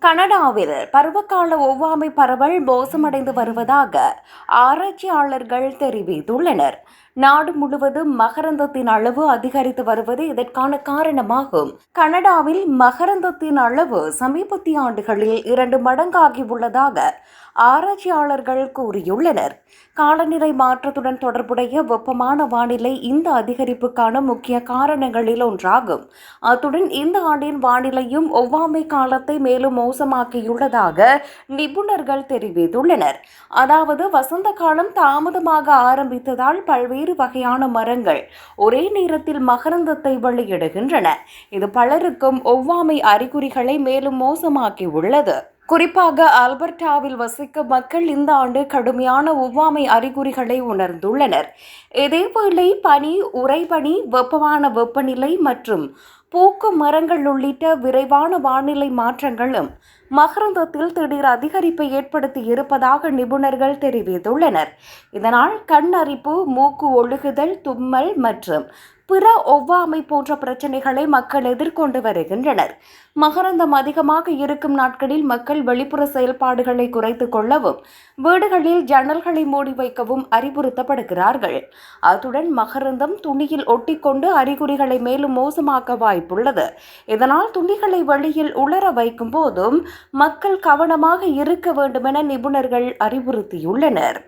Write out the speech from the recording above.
கனடாவில் பருவகால ஒவ்வாமை பரவல் மோசமடைந்து வருவதாக ஆராய்ச்சியாளர்கள் தெரிவித்துள்ளனர். நாடு முழுவதும் மகரந்தத்தின் அளவு அதிகரித்து வருவது இதற்கான காரணமாகும். கனடாவில் மகரந்தத்தின் அளவு சமீபத்திய ஆண்டுகளில் 2 மடங்காகியுள்ளதாக ஆராய்ச்சியாளர்கள் கூறியுள்ளனர். காலநிலை மாற்றத்துடன் தொடர்புடைய வெப்பமான வானிலை இந்த அதிகரிப்புக்கான முக்கிய காரணங்களில் ஒன்றாகும். அத்துடன் இந்த ஆண்டின் வானிலையும் ஒவ்வாமை காலத்தை மேலும் மோசமாக்கியுள்ளதாக நிபுணர்கள் தெரிவித்துள்ளனர். அதாவது வசந்த காலம் தாமதமாக ஆரம்பித்ததால் பல்வேறு வகையான மரங்கள் ஒரே நேரத்தில் மகரந்தத்தை வெளியிடுகின்றன. இது பலருக்கும் ஒவ்வாமை அறிகுறிகளை மேலும் மோசமாக்கியுள்ளது. குறிப்பாக ஆல்பர்டாவில் வசிக்கும் மக்கள் இந்த ஆண்டு கடுமையான ஒவ்வாமை அறிகுறிகளை உணர்ந்துள்ளனர். இதேவேளை பனி, உறைபனி, வெப்பமான வெப்பநிலை மற்றும் பூக்கும் மரங்கள் உள்ளிட்ட விரைவான வானிலை மாற்றங்களும் மகரந்தத்தில் திடீர் அதிகரிப்பை ஏற்படுத்தி இருப்பதாக நிபுணர்கள் தெரிவித்துள்ளனர். இதனால் கண் அரிப்பு, மூக்கு ஒழுகுதல், தும்மல் மற்றும் பிற ஒவ்வாமை போன்ற பிரச்சனைகளை மக்கள் எதிர்கொண்டு வருகின்றனர். மகரந்தம் அதிகமாக இருக்கும் நாட்களில் மக்கள் வெளிப்புற செயல்பாடுகளை குறைத்துக் கொள்ளவும் வீடுகளில் ஜன்னல்களை மூடி வைக்கவும் அறிவுறுத்தப்படுகிறார்கள். அத்துடன் மகரந்தம் துணியில் ஒட்டிக்கொண்டு அறிகுறிகளை மேலும் மோசமாக்க வாய்ப்புள்ளது. இதனால் துணிகளை வெளியில் உலர வைக்கும் போதும் மக்கள் கவனமாக இருக்க வேண்டும் என நிபுணர்கள் அறிவுறுத்தியுள்ளனர்.